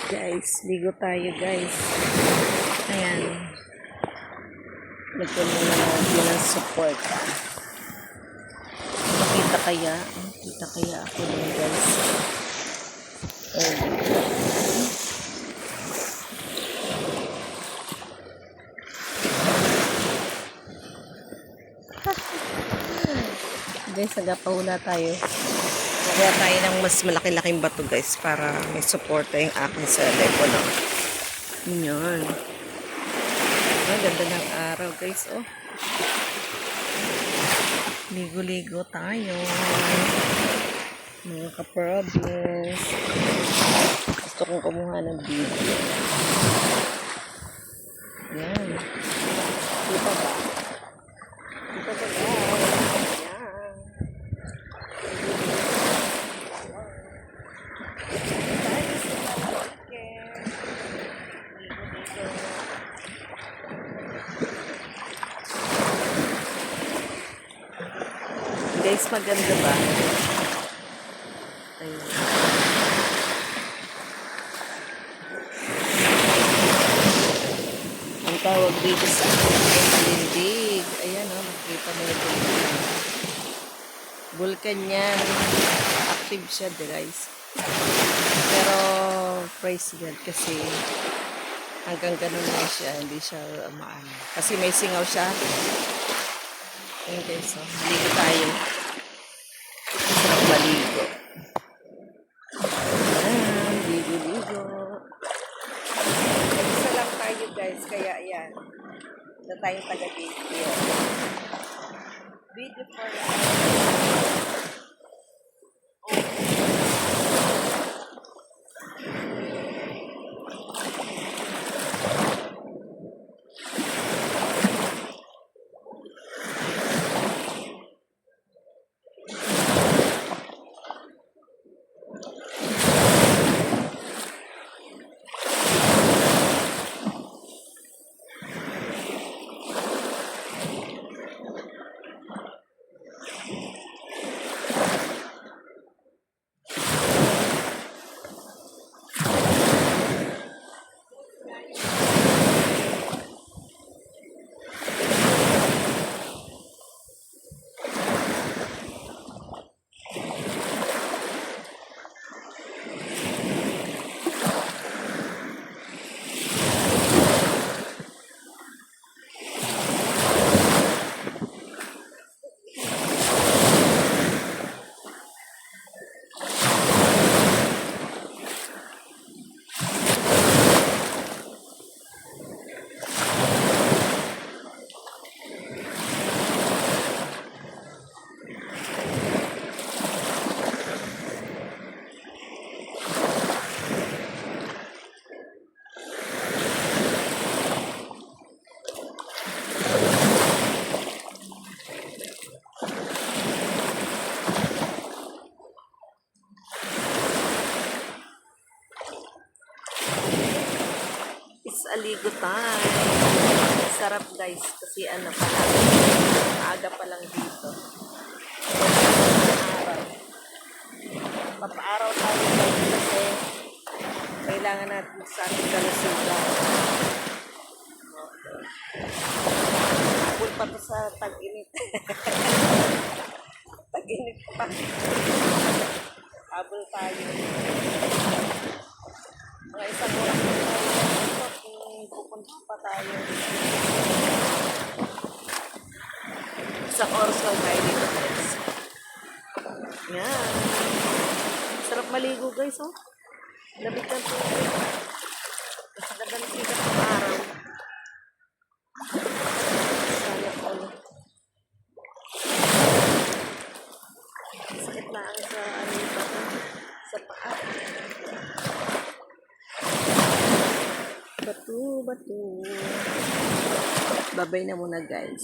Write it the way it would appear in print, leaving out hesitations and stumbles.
Guys, ligo tayo guys. Ayan. Nagpunin na natin ng support. Makita kaya? Makita kaya ako dun guys. Ayan. Guys, nagpahula tayo. Nagawa tayo ng mas malaki-laking bato guys para may suporta yung aking sa level. Yan. Ang ganda ng araw guys. Oh. Ligo-ligo tayo. Mga ka-problems. Gusto kong kumuha ng video. Yan. Dito ba? Dito ba guys? Yan. Guys, maganda ba? Ayun. Ang tawag dito sa malindig. Ayan o, makita mo yung vulkan. Vulkan yan. Active siya guys. Pero praise God kasi hanggang ganun lang siya. Hindi siya maano. Kasi may singaw siya. Ayun guys, so, maligo tayo. Sarap maligo. Ayan, ligo-ligo. Isa lang tayo guys, kaya yan. Na tayong taga-video. Video for life. Aligo time. Sarap guys kasi ano pa lang. Aga pa lang dito. Araw. Papa-araw tayo guys kasi kailangan natin sa ating kalusugan. Habol pa to sa tag-init. Tag-init pa. Habol tayo. Mga isang oras na tayo pupunta pa tayo. Isang oras lang tayo dito guys. Yan. Sarap maligo guys oh. Lamig ng tubig. Mas ganda ng sikat ng araw. Sayang ulo. Sakit na ang sa ano ito. Sa paa. Batu. Babay na muna guys.